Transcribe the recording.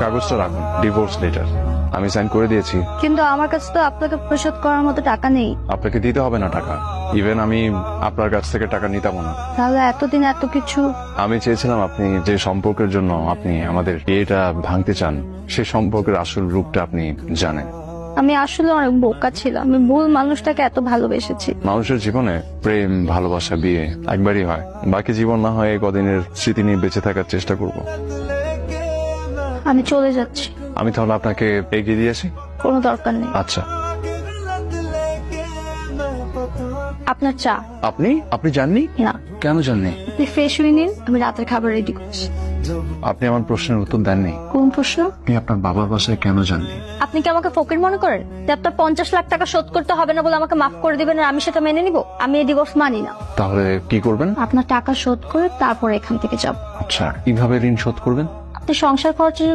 কাগজটা রাখুন, divorce letter আমি সাইন করে দিয়েছি। কিন্তু আমার কাছে তো আপনাকে পরিশোধ করার মতো টাকা নেই। আপনাকে দিতে হবে না টাকা, ইভেন আমি আপনার কাছ থেকে টাকা নিতামও না। তাহলে এতদিন এত কিছু। আমি চেয়েছিলাম আপনি যে সম্পর্কের জন্য আপনি আমাদের বিয়েটা ভাঙতে চান, সেই সম্পর্কের আসল রূপটা আপনি জানেন। আমি আসলে অনেক বোকা ছিলাম, আমি ভুল মানুষটাকে এত ভালোবেসেছি। মানুষের জীবনে প্রেম, ভালোবাসা, বিয়ে একবারই হয়, বাকি জীবন না হয় এই কদিনের স্মৃতি নিয়ে বেঁচে থাকার চেষ্টা করব। আমি চলে যাচ্ছি। আমি তাহলে আপনাকে এগিয়ে দিয়ে আসি। কোনো দরকার নেই। আচ্ছা, আপনার চা। আপনি আপনি জাননি? না, কেন জাননি? আপনি ফ্রেশ হয়ে নিন, আমি রাতের খাবার রেডি করছি। আপনি আমার প্রশ্নের উত্তর দেননি। কোন প্রশ্ন? আপনি আপনার বাবার বাসায় কেন যাননি? আপনি কি আমাকে ফকির মনে করেন যে আপনার 50 লাখ টাকা শোধ করতে হবে না বলে আমাকে মাফ করে দিবেন আর আমি সেটা মেনে নিব? আমি এই ডিভোর্স মানি না। তাহলে কি করবেন? আপনার টাকা শোধ করে তারপর এখান থেকে যাব। আচ্ছা, কিভাবে ঋণ শোধ করবেন? আপনি সংসার খরচের জন্য